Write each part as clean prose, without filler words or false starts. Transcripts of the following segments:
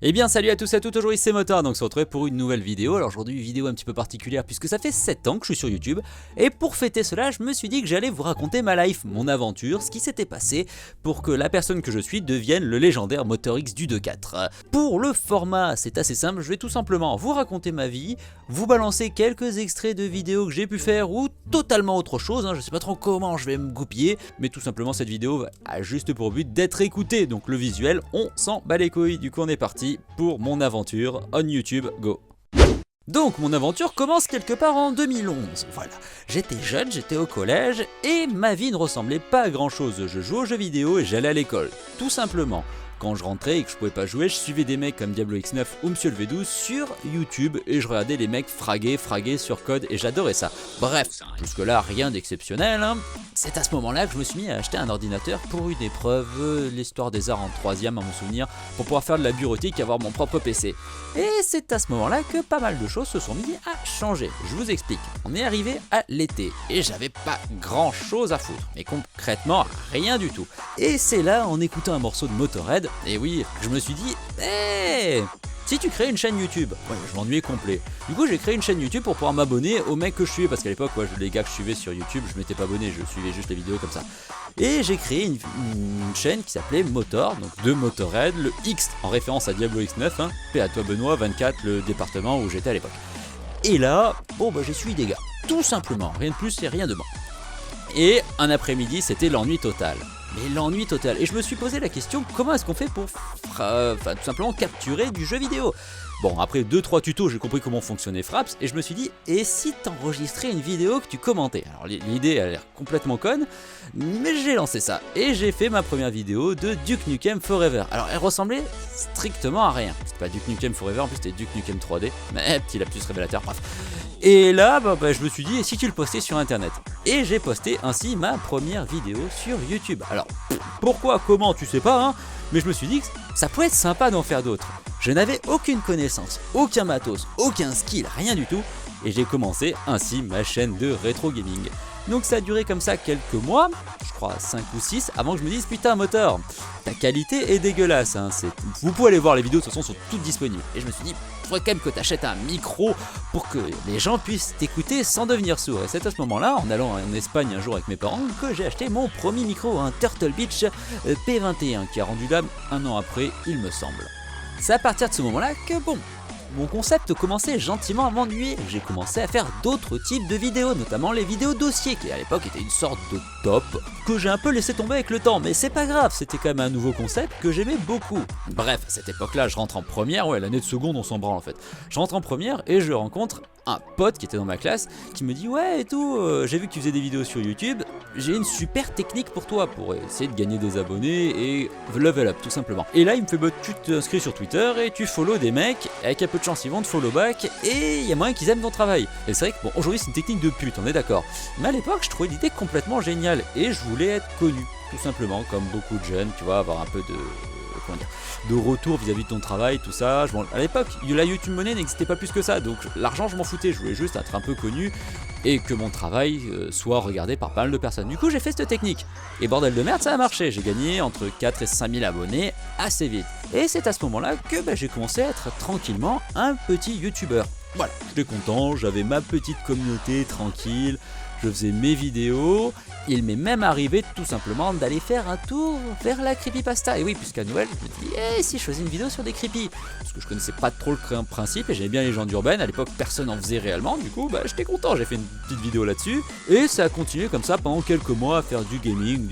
Eh bien salut à tous et à toutes, aujourd'hui c'est Motard, donc on se retrouve pour une nouvelle vidéo. Alors aujourd'hui une vidéo un petit peu particulière puisque ça fait 7 ans que je suis sur YouTube. Et pour fêter cela, je me suis dit que j'allais vous raconter ma life, mon aventure, ce qui s'était passé pour que la personne que je suis devienne le légendaire Motor X du 2.4. Pour le format, c'est assez simple, je vais tout simplement vous raconter ma vie, vous balancer quelques extraits de vidéos que j'ai pu faire ou totalement autre chose, je sais pas trop comment je vais me goupiller, mais tout simplement cette vidéo a juste pour but d'être écoutée, donc le visuel, on s'en bat les couilles, du coup on est parti pour mon aventure on YouTube, go. Donc mon aventure commence quelque part en 2011, voilà, j'étais jeune, j'étais au collège et ma vie ne ressemblait pas à grand chose, je jouais aux jeux vidéo et j'allais à l'école, tout simplement. Quand je rentrais et que je pouvais pas jouer, je suivais des mecs comme Diablo X9 ou Monsieur le V12 sur YouTube et je regardais les mecs fraguer sur code et j'adorais ça. Bref, jusque là rien d'exceptionnel, C'est à ce moment là que je me suis mis à acheter un ordinateur pour une épreuve, l'histoire des arts en 3ème à mon souvenir, pour pouvoir faire de la bureautique et avoir mon propre PC. Et c'est à ce moment là que pas mal de choses se sont mis à changer, je vous explique. On est arrivé à l'été et j'avais pas grand chose à foutre, mais concrètement rien du tout. Et c'est là, en écoutant un morceau de Motorhead, et oui, je me suis dit, si tu crées une chaîne YouTube, ouais, je m'ennuyais complet. Du coup, j'ai créé une chaîne YouTube pour pouvoir m'abonner aux mecs que je suivais, parce qu'à l'époque, les gars que je suivais sur YouTube, je m'étais pas abonné, je suivais juste les vidéos comme ça. Et j'ai créé une chaîne qui s'appelait Motor, donc de Motorhead, le X en référence à Diablo X9, paix à toi Benoît, 24, le département où j'étais à l'époque. Et là, j'ai suivi des gars, tout simplement, rien de plus et rien de moins. Et un après-midi, c'était l'ennui total. Mais l'ennui total. Et je me suis posé la question, comment est-ce qu'on fait pour tout simplement capturer du jeu vidéo? Bon, après 2-3 tutos, j'ai compris comment fonctionnait Fraps, et je me suis dit, et si t'enregistrais une vidéo que tu commentais? Alors l'idée a l'air complètement conne, mais j'ai lancé ça, et j'ai fait ma première vidéo de Duke Nukem Forever. Alors elle ressemblait strictement à rien. C'était pas Duke Nukem Forever, en plus c'était Duke Nukem 3D, mais petit lapsus révélateur, bref. Et là, je me suis dit, et si tu le postais sur internet? Et j'ai posté ainsi ma première vidéo sur YouTube. Alors, pourquoi, comment, tu sais pas, mais je me suis dit que ça pourrait être sympa d'en faire d'autres. Je n'avais aucune connaissance, aucun matos, aucun skill, rien du tout, et j'ai commencé ainsi ma chaîne de rétro gaming. Donc ça a duré comme ça quelques mois, je crois 5 ou 6, avant que je me dise putain Motor, ta qualité est dégueulasse, vous pouvez aller voir les vidéos, de toute façon sont toutes disponibles. Et je me suis dit, il faudrait quand même que tu achètes un micro pour que les gens puissent t'écouter sans devenir sourd. Et c'est à ce moment-là, en allant en Espagne un jour avec mes parents, que j'ai acheté mon premier micro, un Turtle Beach P21, qui a rendu l'âme un an après, il me semble. C'est à partir de ce moment-là que mon concept commençait gentiment à m'ennuyer. J'ai commencé à faire d'autres types de vidéos, notamment les vidéos dossiers, qui à l'époque étaient une sorte de top, que j'ai un peu laissé tomber avec le temps, mais c'est pas grave, c'était quand même un nouveau concept que j'aimais beaucoup. Bref, à cette époque-là, je rentre en première, l'année de seconde, on s'en branle en fait. Je rentre en première et je rencontre un pote qui était dans ma classe, qui me dit ouais et tout, j'ai vu que tu faisais des vidéos sur YouTube, j'ai une super technique pour toi, pour essayer de gagner des abonnés et level up tout simplement. Et là il me fait tu t'inscris sur Twitter et tu follow des mecs, avec un peu de chance ils vont te follow back et il y a moyen qu'ils aiment ton travail. Et c'est vrai que aujourd'hui c'est une technique de pute, on est d'accord. Mais à l'époque je trouvais l'idée complètement géniale et je voulais être connu, tout simplement, comme beaucoup de jeunes, tu vois, avoir un peu de retour vis-à-vis de ton travail, tout ça. À l'époque, la YouTube Money n'existait pas plus que ça, donc l'argent je m'en foutais, je voulais juste être un peu connu et que mon travail soit regardé par pas mal de personnes. Du coup j'ai fait cette technique, et bordel de merde ça a marché, j'ai gagné entre 4 et 5 000 abonnés assez vite. Et c'est à ce moment-là que j'ai commencé à être tranquillement un petit youtubeur. Voilà, j'étais content, j'avais ma petite communauté tranquille, je faisais mes vidéos. Il m'est même arrivé tout simplement d'aller faire un tour vers la creepypasta. Et oui, puisqu'à Noël, je me dis, si je faisais une vidéo sur des creepy, parce que je connaissais pas trop le principe et j'aimais bien les légendes urbaines. À l'époque, personne en faisait réellement. Du coup, j'étais content. J'ai fait une petite vidéo là-dessus et ça a continué comme ça pendant quelques mois à faire du gaming.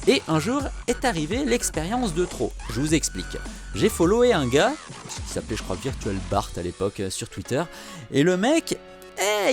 Et un jour est arrivée l'expérience de trop. Je vous explique. J'ai followé un gars qui s'appelait, je crois, Virtual Bart à l'époque sur Twitter. Et le mec,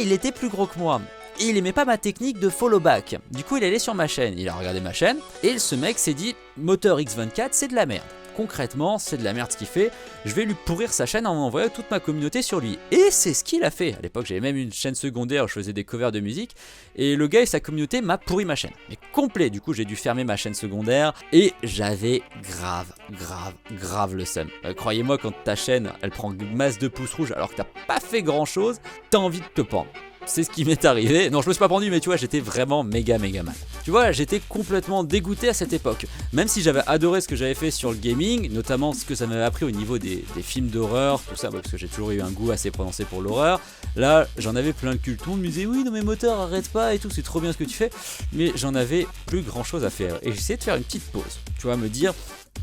il était plus gros que moi. Et il aimait pas ma technique de follow back. Du coup il est allé sur ma chaîne, il a regardé ma chaîne, et ce mec s'est dit Motor X24 c'est de la merde. Concrètement c'est de la merde ce qu'il fait, je vais lui pourrir sa chaîne en envoyant toute ma communauté sur lui. Et c'est ce qu'il a fait. À l'époque j'avais même une chaîne secondaire où je faisais des covers de musique, et le gars et sa communauté m'a pourri ma chaîne. Mais complet, du coup j'ai dû fermer ma chaîne secondaire, et j'avais grave le seum. Croyez-moi, quand ta chaîne elle prend une masse de pouces rouges alors que t'as pas fait grand chose, t'as envie de te pendre. c'est ce qui m'est arrivé. Non, je me suis pas pendu, mais tu vois, j'étais vraiment méga mal. Tu vois, j'étais complètement dégoûté à cette époque. Même si j'avais adoré ce que j'avais fait sur le gaming, notamment ce que ça m'avait appris au niveau des films d'horreur, tout ça, parce que j'ai toujours eu un goût assez prononcé pour l'horreur. Là, j'en avais plein le cul. Tout le monde me disait oui, non mais moteur, arrête pas et tout, c'est trop bien ce que tu fais. Mais j'en avais plus grand chose à faire. Et j'essayais de faire une petite pause. Tu vois, me dire,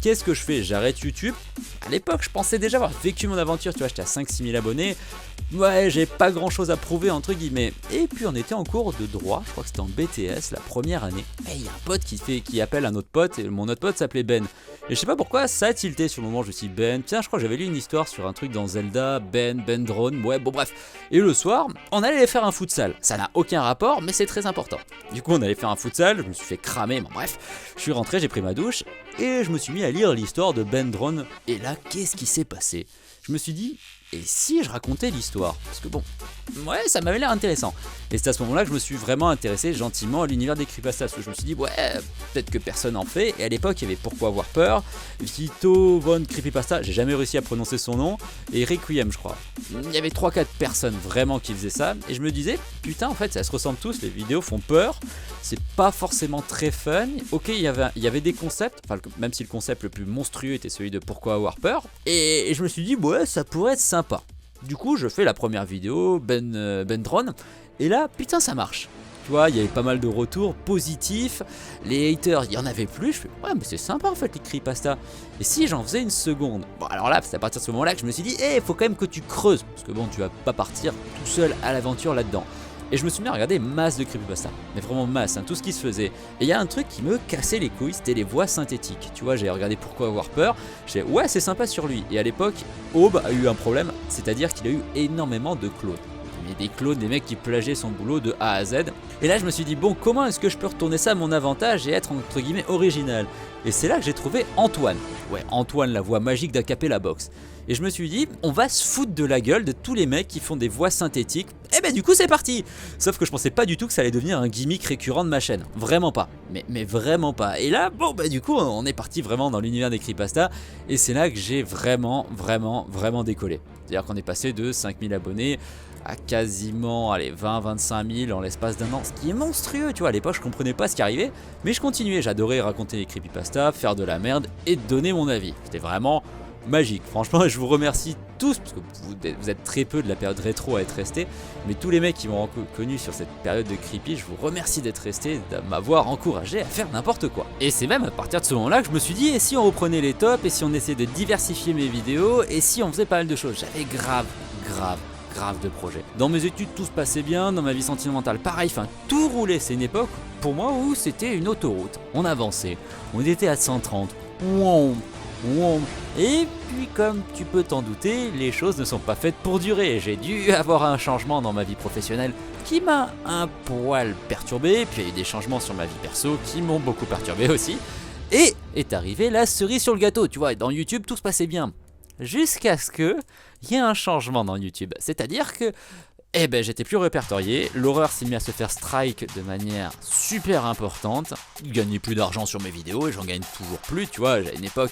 qu'est-ce que je fais? J'arrête YouTube. À l'époque, je pensais déjà avoir vécu mon aventure. Tu vois, j'étais à 5-6 000 abonnés. Ouais, j'ai pas grand chose à prouver, entre guillemets. Et puis, on était en cours de droit. Je crois que c'était en BTS, la première année. Et il y a un pote qui appelle un autre pote. Et mon autre pote s'appelait Ben. Et je sais pas pourquoi, ça a tilté sur le moment. Je me suis dit, Ben, tiens, je crois que j'avais lu une histoire sur un truc dans Zelda. Ben Drone. Ouais, bon, bref. Et le soir, on allait aller faire un futsal. Ça n'a aucun rapport, mais c'est très important. Du coup, on allait faire un futsal. Je me suis fait cramer. Bon, bref. Je suis rentré, j'ai pris ma douche. Et je me suis mis à lire l'histoire de Ben Drone. Et là, qu'est-ce qui s'est passé? Je me suis dit, et si je racontais l'histoire? Parce que bon, ouais, ça m'avait l'air intéressant. Et c'est à ce moment-là que je me suis vraiment intéressé gentiment à l'univers des creepypastas. Parce que je me suis dit, ouais, peut-être que personne en fait. Et à l'époque, il y avait Pourquoi avoir peur, Vito Von Creepypasta, j'ai jamais réussi à prononcer son nom, et Requiem, je crois. Il y avait 3-4 personnes vraiment qui faisaient ça. Et je me disais, putain, en fait, ça se ressemble tous, les vidéos font peur. C'est pas forcément très fun. Ok, il y avait des concepts, enfin, même si le concept le plus monstrueux était celui de Pourquoi avoir peur. Et je me suis dit, ouais, ça pourrait être sympa. Du coup, je fais la première vidéo, Ben Drone, et là, putain, ça marche. Tu vois, il y avait pas mal de retours positifs, les haters, il y en avait plus. Je fais, ouais, mais c'est sympa en fait, les creepypastas. Et si j'en faisais une seconde? Bon, alors là, c'est à partir de ce moment-là que je me suis dit, faut quand même que tu creuses, parce que bon, tu vas pas partir tout seul à l'aventure là-dedans. Et je me suis mis à regarder masse de creepypasta, mais vraiment masse, tout ce qui se faisait. Et il y a un truc qui me cassait les couilles, c'était les voix synthétiques. Tu vois, j'ai regardé Pourquoi avoir peur, j'ai dit ouais, c'est sympa sur lui. Et à l'époque, Aube a eu un problème, c'est-à-dire qu'il a eu énormément de clones. Mais des clones, des mecs qui plagiaient son boulot de A à Z. Et là, je me suis dit, bon, comment est-ce que je peux retourner ça à mon avantage et être entre guillemets original? Et c'est là que j'ai trouvé Antoine. Ouais, Antoine, la voix magique d'Acapella Box. Et je me suis dit, on va se foutre de la gueule de tous les mecs qui font des voix synthétiques. Et ben du coup c'est parti. Sauf que je pensais pas du tout que ça allait devenir un gimmick récurrent de ma chaîne. Vraiment pas. Mais vraiment pas. Et là, bon bah du coup on est parti vraiment dans l'univers des creepypastas. Et c'est là que j'ai vraiment décollé. C'est-à-dire qu'on est passé de 5000 abonnés à quasiment 20-25 000 en l'espace d'un an, ce qui est monstrueux, tu vois. À l'époque je comprenais pas ce qui arrivait, mais je continuais, j'adorais raconter les creepypastas, faire de la merde et donner mon avis. C'était vraiment magique, franchement je vous remercie tous, parce que vous êtes très peu de la période rétro à être restés, mais tous les mecs qui m'ont connu sur cette période de creepy, je vous remercie d'être restés, de m'avoir encouragé à faire n'importe quoi. Et c'est même à partir de ce moment là que je me suis dit, et si on reprenait les tops, et si on essayait de diversifier mes vidéos, et si on faisait pas mal de choses. J'avais grave de projets. Dans mes études tout se passait bien, dans ma vie sentimentale pareil, enfin tout roulait. C'est une époque pour moi où c'était une autoroute, on avançait, on était à 130, et puis comme tu peux t'en douter, les choses ne sont pas faites pour durer. J'ai dû avoir un changement dans ma vie professionnelle qui m'a un poil perturbé, puis il y a eu des changements sur ma vie perso qui m'ont beaucoup perturbé aussi, et est arrivée la cerise sur le gâteau, tu vois. Dans YouTube tout se passait bien, jusqu'à ce que il y ait un changement dans YouTube, c'est-à-dire que j'étais plus répertorié, l'horreur s'est mis à se faire strike de manière super importante, je gagnais plus d'argent sur mes vidéos et j'en gagne toujours plus, tu vois. À une époque,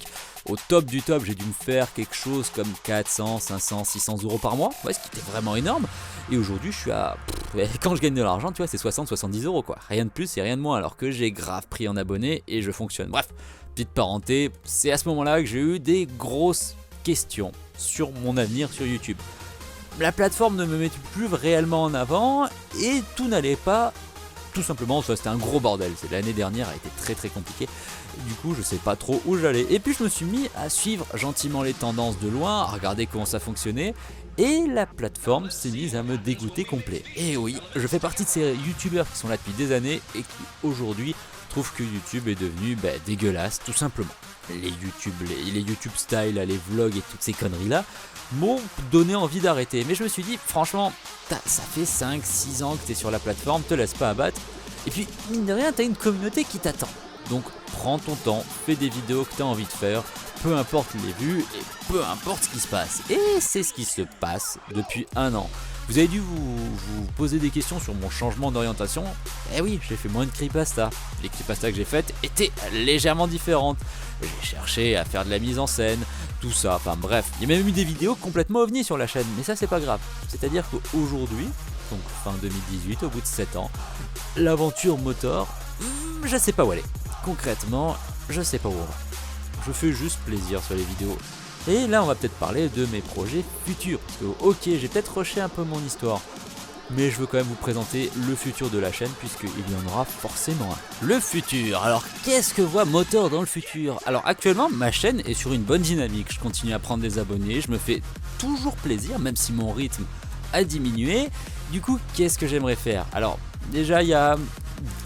au top du top, j'ai dû me faire quelque chose comme 400, 500, 600 euros par mois, ouais, ce qui était vraiment énorme. Et aujourd'hui, je suis à... quand je gagne de l'argent, tu vois, c'est 60, 70 euros, quoi. Rien de plus et rien de moins, alors que j'ai grave pris en abonnés et je fonctionne. Bref, petite parenthèse, c'est à ce moment-là que j'ai eu des grosses questions sur mon avenir sur YouTube. La plateforme ne me mettait plus réellement en avant et tout n'allait pas, tout simplement, ça c'était un gros bordel. L'année dernière a été très compliquée. Du coup, je sais pas trop où j'allais. Et puis je me suis mis à suivre gentiment les tendances de loin, à regarder comment ça fonctionnait. Et la plateforme s'est mise à me dégoûter complet. Et oui, je fais partie de ces youtubeurs qui sont là depuis des années et qui aujourd'hui trouvent que YouTube est devenu dégueulasse, tout simplement. Les YouTube style, les vlogs et toutes ces conneries là m'ont donné envie d'arrêter. Mais je me suis dit, franchement, ça fait 5-6 ans que t'es sur la plateforme, te laisse pas abattre. Et puis, mine de rien, t'as une communauté qui t'attend. Donc, prends ton temps, fais des vidéos que t'as envie de faire, peu importe les vues et peu importe ce qui se passe. Et c'est ce qui se passe depuis 1 an. Vous avez dû vous poser des questions sur mon changement d'orientation. Eh oui, j'ai fait moins de creepypasta. Les creepypastas que j'ai faites étaient légèrement différentes. J'ai cherché à faire de la mise en scène, tout ça, enfin bref. Il y a même eu des vidéos complètement ovnis sur la chaîne, mais ça c'est pas grave. C'est-à-dire qu'aujourd'hui, donc fin 2018, au bout de 7 ans. L'aventure motor, je sais pas où elle est. Concrètement, je sais pas où on va. Je fais juste plaisir sur les vidéos. Et là, on va peut-être parler de mes projets futurs. Parce que, ok, j'ai peut-être rushé un peu mon histoire, mais je veux quand même vous présenter le futur de la chaîne, puisqu'il y en aura forcément un. Le futur, alors qu'est-ce que voit Motor dans le futur? Alors actuellement, ma chaîne est sur une bonne dynamique, je continue à prendre des abonnés, je me fais toujours plaisir, même si mon rythme a diminué. Du coup, qu'est-ce que j'aimerais faire? Alors, déjà, il y a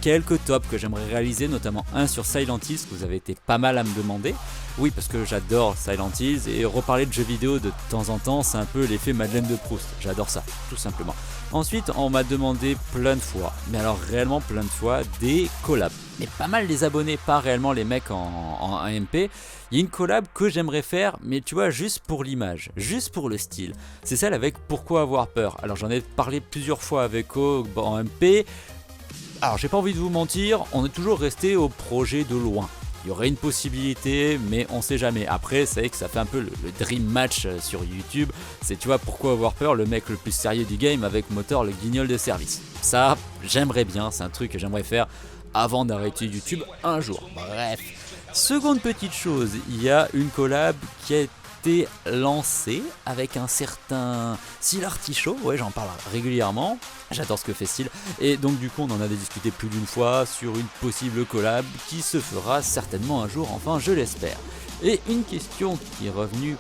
quelques tops que j'aimerais réaliser, notamment un sur Silent Hills, que vous avez été pas mal à me demander. Oui, parce que j'adore Silent Hills, et reparler de jeux vidéo de temps en temps, c'est un peu l'effet Madeleine de Proust. J'adore ça, tout simplement. Ensuite, on m'a demandé plein de fois, mais alors réellement plein de fois, des collabs. Mais pas mal des abonnés, pas réellement les mecs en MP. Il y a une collab que j'aimerais faire, mais tu vois, juste pour l'image, juste pour le style. C'est celle avec Pourquoi avoir peur. Alors j'en ai parlé plusieurs fois avec eux en MP. Alors j'ai pas envie de vous mentir, on est toujours resté au projet de loin. Il y aurait une possibilité, mais on sait jamais. Après, c'est vrai que ça fait un peu le dream match sur YouTube. C'est, tu vois, Pourquoi avoir peur, le mec le plus sérieux du game avec Motor, le guignol de service. Ça, j'aimerais bien, c'est un truc que j'aimerais faire avant d'arrêter YouTube un jour. Bref. Seconde petite chose, il y a une collab qui a été lancée avec un certain Syl Artichaut. Ouais, j'en parle régulièrement. J'adore ce que fait Syl. Et donc du coup, on en a discuté plus d'une fois sur une possible collab qui se fera certainement un jour, enfin je l'espère. Et une question qui est revenue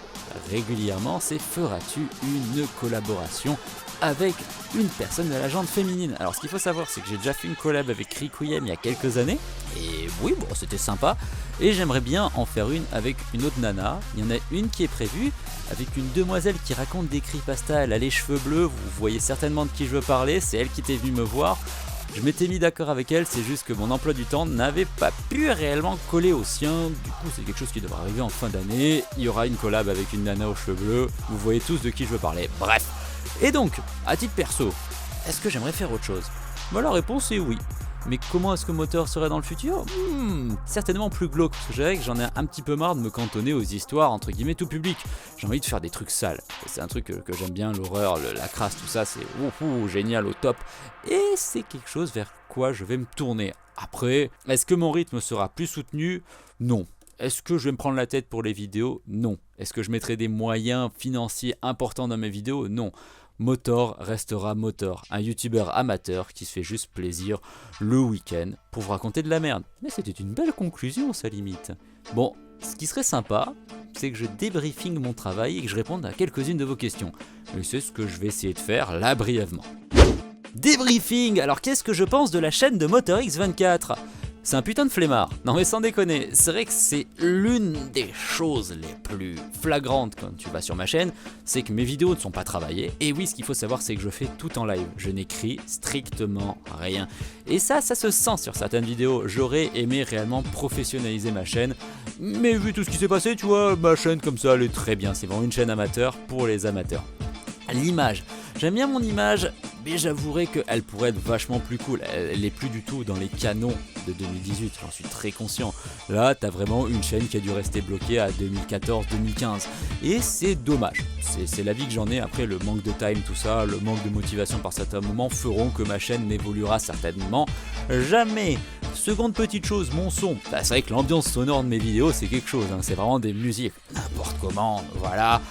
régulièrement, c'est feras-tu une collaboration avec une personne de la gente féminine? Alors ce qu'il faut savoir, c'est que j'ai déjà fait une collab avec Requiem il y a quelques années, et oui, bon, c'était sympa, et j'aimerais bien en faire une avec une autre nana. Il y en a une qui est prévue, avec une demoiselle qui raconte des creepypastas, elle a les cheveux bleus, vous voyez certainement de qui je veux parler, c'est elle qui était venue me voir. Je m'étais mis d'accord avec elle, c'est juste que mon emploi du temps n'avait pas pu réellement coller au sien. Du coup, c'est quelque chose qui devrait arriver en fin d'année. Il y aura une collab avec une nana aux cheveux bleus, vous voyez tous de qui je veux parler. Bref. Et donc, à titre perso, est-ce que j'aimerais faire autre chose? Bah, la réponse est oui. Mais comment est-ce que Motor serait dans le futur? Certainement plus glauque, parce que je dirais que j'en ai un petit peu marre de me cantonner aux histoires entre guillemets tout public. J'ai envie de faire des trucs sales. C'est un truc que j'aime bien, l'horreur, la crasse, tout ça, c'est génial, au top. Et c'est quelque chose vers quoi je vais me tourner. Après, est-ce que mon rythme sera plus soutenu? Non. Est-ce que je vais me prendre la tête pour les vidéos? Non. Est-ce que je mettrai des moyens financiers importants dans mes vidéos? Non. Motor restera Motor, un youtubeur amateur qui se fait juste plaisir le week-end pour vous raconter de la merde. Mais c'était une belle conclusion, ça limite. Bon, ce qui serait sympa, c'est que je débriefing mon travail et que je réponde à quelques-unes de vos questions. Et c'est ce que je vais essayer de faire là brièvement. Débriefing! Alors qu'est-ce que je pense de la chaîne de MotorX24? C'est un putain de flemmard. Non mais sans déconner, c'est vrai que c'est l'une des choses les plus flagrantes quand tu vas sur ma chaîne, c'est que mes vidéos ne sont pas travaillées. Et oui, ce qu'il faut savoir, c'est que je fais tout en live. Je n'écris strictement rien. Et ça se sent sur certaines vidéos. J'aurais aimé réellement professionnaliser ma chaîne. Mais vu tout ce qui s'est passé, tu vois, ma chaîne comme ça, elle est très bien. C'est vraiment une chaîne amateur pour les amateurs. L'image. J'aime bien mon image, mais j'avouerai qu'elle pourrait être vachement plus cool. Elle n'est plus du tout dans les canons de 2018, j'en suis très conscient. Là, t'as vraiment une chaîne qui a dû rester bloquée à 2014-2015. Et c'est dommage. C'est l'avis que j'en ai. Après, le manque de time, tout ça, le manque de motivation par certains moments feront que ma chaîne n'évoluera certainement jamais. Seconde petite chose, mon son. Bah, c'est vrai que l'ambiance sonore de mes vidéos, c'est quelque chose. Hein. C'est vraiment des musiques n'importe comment, voilà.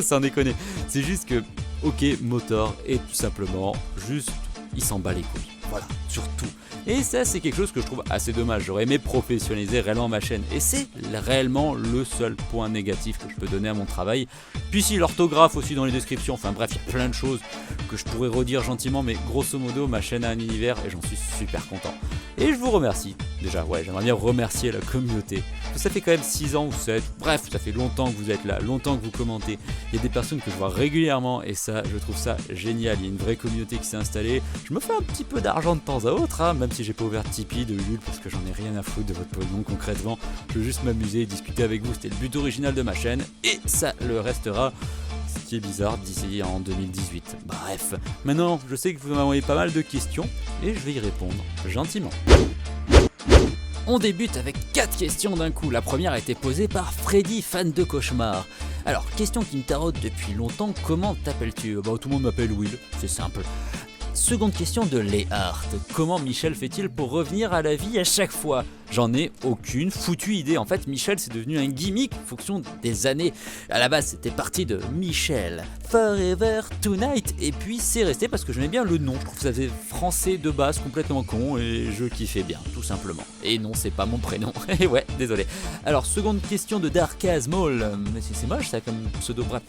Sans déconner. C'est juste que, ok, Motor est tout simplement juste, il s'en bat les couilles. Voilà, surtout. Et ça, c'est quelque chose que je trouve assez dommage. J'aurais aimé professionnaliser réellement ma chaîne. Et c'est réellement le seul point négatif que je peux donner à mon travail. Puis si l'orthographe aussi dans les descriptions. Enfin bref, il y a plein de choses que je pourrais redire gentiment. Mais grosso modo, ma chaîne a un univers et j'en suis super content. Et je vous remercie. Déjà, ouais, j'aimerais bien remercier la communauté. Ça fait quand même 6 ans ou 7. Bref, ça fait longtemps que vous êtes là, longtemps que vous commentez. Il y a des personnes que je vois régulièrement et ça, je trouve ça génial. Il y a une vraie communauté qui s'est installée. Je me fais un petit peu d'argent de temps à autre, hein, même si j'ai pas ouvert Tipeee de Ulule parce que j'en ai rien à foutre de votre pognon concrètement. Je veux juste m'amuser et discuter avec vous. C'était le but original de ma chaîne et ça le restera. Ce qui est bizarre d'ici en 2018. Bref, maintenant je sais que vous m'envoyez pas mal de questions et je vais y répondre gentiment. On débute avec 4 questions d'un coup. La première a été posée par Freddy, fan de cauchemar. Alors, question qui me taraude depuis longtemps, comment t'appelles-tu? Tout le monde m'appelle Will, c'est simple. Seconde question de Léhart. Comment Michel fait-il pour revenir à la vie à chaque fois? J'en ai aucune foutue idée. En fait, Michel c'est devenu un gimmick en fonction des années. À la base, c'était parti de Michel Forever Tonight. Et puis c'est resté parce que j'aimais bien le nom. Je trouve que ça faisait français de base, complètement con. Et je kiffais bien, tout simplement. Et non, c'est pas mon prénom. Et ouais, désolé. Alors, seconde question de Darkazmall. Mais c'est moche ça comme pseudo, bref.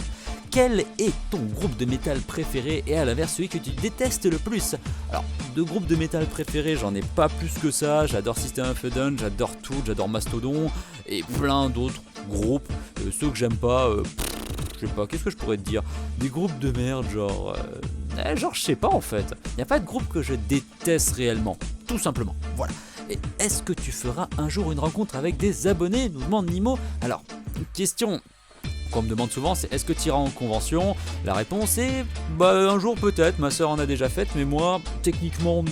Quel est ton groupe de métal préféré et à l'inverse celui que tu détestes le plus? Alors, de groupes de métal préférés, j'en ai pas plus que ça. J'adore System of a Down, j'adore Tool, j'adore Mastodon et plein d'autres groupes. Ceux que j'aime pas, je sais pas, qu'est-ce que je pourrais te dire? Des groupes de merde, genre je sais pas en fait. Y a pas de groupe que je déteste réellement, tout simplement. Voilà. Et est-ce que tu feras un jour une rencontre avec des abonnés? Nous demande Nimo. Alors, question qu'on me demande souvent, c'est est-ce que tu iras en convention? La réponse est un jour peut-être, ma soeur en a déjà fait, mais moi techniquement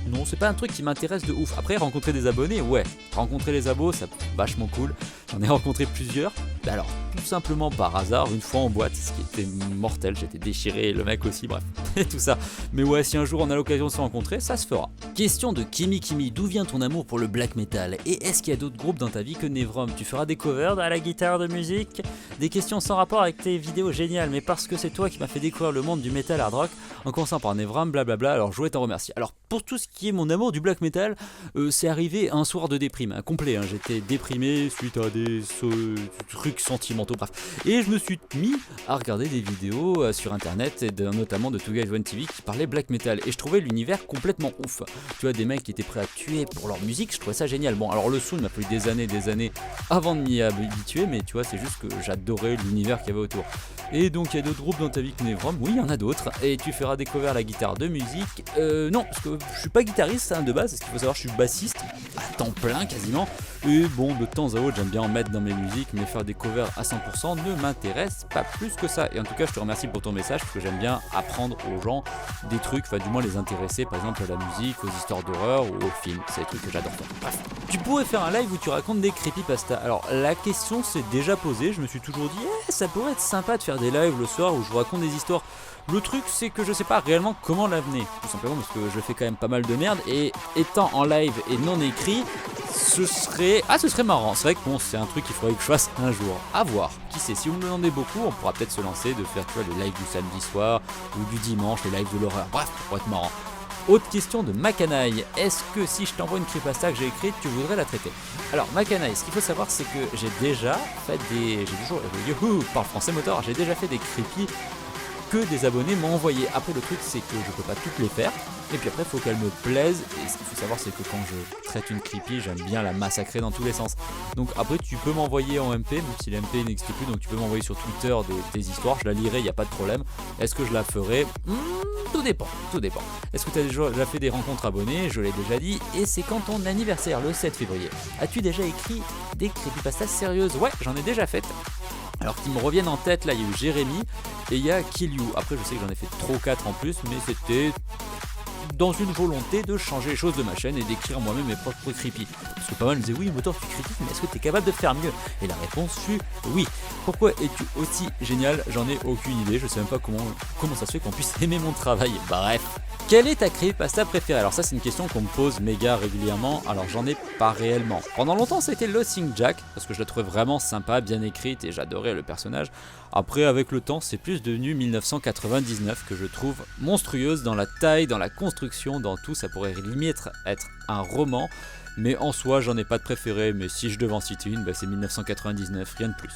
non, c'est pas un truc qui m'intéresse de ouf. Après, rencontrer des abonnés, ouais, rencontrer les abos, c'est vachement cool. J'en ai rencontré plusieurs, alors tout simplement par hasard, une fois en boîte, ce qui était mortel, j'étais déchiré, le mec aussi, bref, et tout ça. Mais ouais, si un jour on a l'occasion de se rencontrer, ça se fera. Question de Kimi, d'où vient ton amour pour le black metal? Et est-ce qu'il y a d'autres groupes dans ta vie que Nevrom? Tu feras des covers à la guitare de musique? Des questions sans rapport avec tes vidéos géniales, mais parce que c'est toi qui m'as fait découvrir le monde du metal hard rock, en commençant par Nevrom, blablabla, alors je voulais t'en remercier. Alors pour tout ce qui est mon amour du black metal, c'est arrivé un soir de déprime, complet, hein. J'étais déprimé suite à des trucs sentimentaux, bref. Et je me suis mis à regarder des vidéos sur internet, et notamment de Two Guys One TV qui parlaient black metal, et je trouvais l'univers complètement ouf. Tu vois, des mecs qui étaient prêts à tuer pour leur musique, je trouvais ça génial. Bon, alors le son il m'a fallu des années avant de m'y habituer, mais tu vois, c'est juste que j'adorais l'univers qu'il y avait autour. Et donc il y a d'autres groupes dans ta vie que Nevrom? Oui, il y en a d'autres. Et tu feras découvrir la guitare de musique? Non, parce que je suis pas guitariste de base, parce qu'il faut savoir que je suis bassiste à temps plein quasiment. Et bon, de temps à autre, j'aime bien en mettre dans mes musiques, mais faire des covers à 100% ne m'intéresse pas plus que ça. Et en tout cas, je te remercie pour ton message, parce que j'aime bien apprendre aux gens des trucs, enfin du moins les intéresser, par exemple à la musique, aux histoires d'horreur ou aux films. C'est des trucs que j'adore faire. Bref. Tu pourrais faire un live où tu racontes des creepypastas. Alors la question s'est déjà posée, je me suis toujours dit, ça pourrait être sympa de faire des lives le soir où je vous raconte des histoires. Le truc c'est que je sais pas réellement comment l'amener, tout simplement parce que je fais quand même pas mal de merde, et étant en live et non écrit, ce serait marrant. C'est vrai que bon, c'est un truc qu'il faudrait que je fasse un jour, à voir, qui sait, si vous me demandez beaucoup, on pourra peut-être se lancer de faire, tu vois, les lives du samedi soir ou du dimanche, les lives de l'horreur, bref, ça pourrait être marrant. Autre question de Makanaï, est-ce que si je t'envoie une creepypasta que j'ai écrite, tu voudrais la traiter? Alors Makanaï, ce qu'il faut savoir c'est que j'ai déjà fait parle français moteur, j'ai déjà fait des creepy que des abonnés m'ont envoyé. Après le truc c'est que je peux pas toutes les faire, et puis après il faut qu'elles me plaisent, et ce qu'il faut savoir c'est que quand je traite une creepy, j'aime bien la massacrer dans tous les sens. Donc après tu peux m'envoyer en MP, même si la MP n'existe plus, donc tu peux m'envoyer sur Twitter des histoires, je la lirai, il n'y a pas de problème. Est-ce que je la ferai? Tout dépend. Est-ce que tu as déjà fait des rencontres abonnés? Je l'ai déjà dit, et c'est quand ton anniversaire, le 7 février. As-tu déjà écrit des creepypastas sérieuses? Ouais, j'en ai déjà fait. Alors qui me reviennent en tête, là il y a eu Jérémy et il y a Kill You. Après je sais que j'en ai fait 3 ou 4 en plus, mais c'était dans une volonté de changer les choses de ma chaîne et d'écrire moi-même mes propres creepy. Parce que pas mal me disaient oui Motor tu critiques, mais est-ce que tu es capable de faire mieux? Et la réponse fut oui. Pourquoi es-tu aussi génial? J'en ai aucune idée, je sais même pas comment ça se fait qu'on puisse aimer mon travail. Bref. Quelle est ta creepypasta préférée? Alors ça c'est une question qu'on me pose méga régulièrement, alors j'en ai pas réellement. Pendant longtemps ça a été Lossing Jack, parce que je la trouvais vraiment sympa, bien écrite et j'adorais le personnage. Après avec le temps c'est plus devenu 1999 que je trouve monstrueuse dans la taille, dans la construction, dans tout, ça pourrait limite être un roman. Mais en soi j'en ai pas de préféré, mais si je devais en citer une, c'est 1999, rien de plus.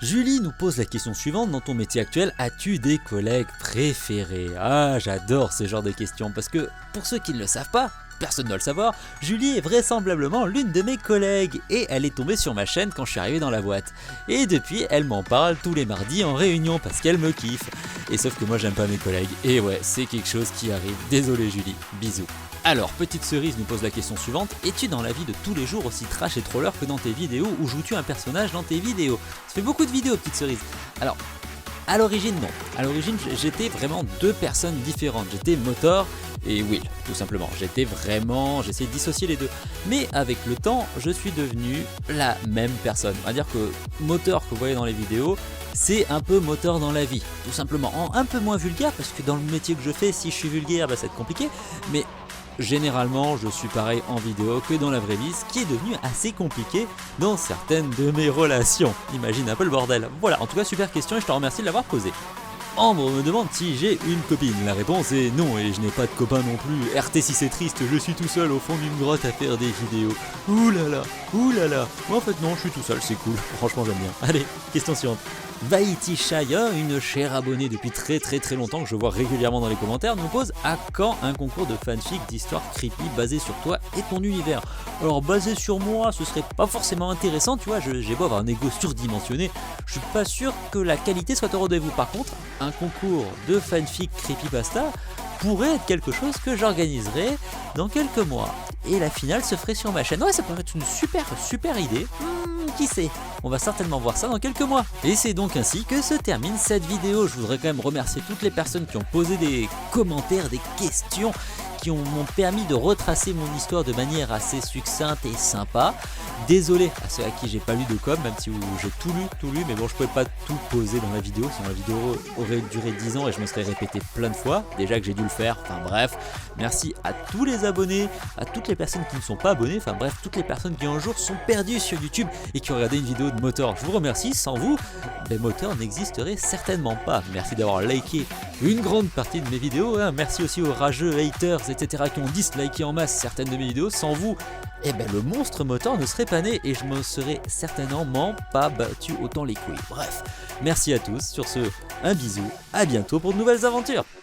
Julie nous pose la question suivante, dans ton métier actuel, as-tu des collègues préférés? Ah, j'adore ce genre de questions, parce que pour ceux qui ne le savent pas, personne ne doit le savoir, Julie est vraisemblablement l'une de mes collègues, et elle est tombée sur ma chaîne quand je suis arrivé dans la boîte. Et depuis, elle m'en parle tous les mardis en réunion, parce qu'elle me kiffe. Et sauf que moi j'aime pas mes collègues, et ouais, c'est quelque chose qui arrive, désolé Julie, bisous. Alors, Petite Cerise nous pose la question suivante, es-tu dans la vie de tous les jours aussi trash et troller que dans tes vidéos, ou joues-tu un personnage dans tes vidéos? Ça fait beaucoup de vidéos, Petite Cerise. Alors, À l'origine, non. À l'origine, j'étais vraiment deux personnes différentes. J'étais Motor et Will, tout simplement. J'essayais de dissocier les deux. Mais avec le temps, je suis devenu la même personne. On va dire que Motor que vous voyez dans les vidéos, c'est un peu Motor dans la vie, tout simplement. Un peu moins vulgaire, parce que dans le métier que je fais, si je suis vulgaire, bah, ça va être compliqué. Mais généralement, je suis pareil en vidéo que dans la vraie vie, ce qui est devenu assez compliqué dans certaines de mes relations. Imagine un peu le bordel. Voilà, en tout cas, super question et je te remercie de l'avoir posée. Ambre me demande si j'ai une copine. La réponse est non et je n'ai pas de copain non plus. RT si c'est triste, je suis tout seul au fond d'une grotte à faire des vidéos. Ouh là là, ouh là là. En fait non, je suis tout seul, c'est cool. Franchement j'aime bien. Allez, question suivante. Vaiti Shaya, une chère abonnée depuis très longtemps que je vois régulièrement dans les commentaires, nous pose à quand un concours de fanfic d'histoires creepy basé sur toi et ton univers. Alors basé sur moi, ce serait pas forcément intéressant, tu vois, j'ai beau avoir un ego surdimensionné, je suis pas sûr que la qualité soit au rendez-vous. Par contre, un concours de fanfic creepypasta pourrait être quelque chose que j'organiserai dans quelques mois. Et la finale se ferait sur ma chaîne. Ouais, ça pourrait être une super idée. Qui sait? On va certainement voir ça dans quelques mois. Et c'est donc ainsi que se termine cette vidéo. Je voudrais quand même remercier toutes les personnes qui ont posé des commentaires, des questions, qui m'ont permis de retracer mon histoire de manière assez succincte et sympa. Désolé à ceux à qui j'ai pas lu de com, même si j'ai tout lu, mais bon, je pouvais pas tout poser dans la vidéo, sinon la vidéo aurait duré 10 ans et je me serais répété plein de fois, déjà que j'ai dû le faire, enfin bref. Merci à tous les abonnés, à toutes les personnes qui ne sont pas abonnées, enfin bref, toutes les personnes qui un jour sont perdues sur YouTube et qui ont regardé une vidéo de Motor. Je vous remercie, sans vous, Motor n'existerait certainement pas. Merci d'avoir liké une grande partie de mes vidéos, hein. Merci aussi aux rageux haters, etc. qui ont disliké en masse certaines de mes vidéos. Sans vous, le monstre Motor ne serait pas né et je me serais certainement pas battu autant les couilles. Bref, merci à tous. Sur ce, un bisou, à bientôt pour de nouvelles aventures.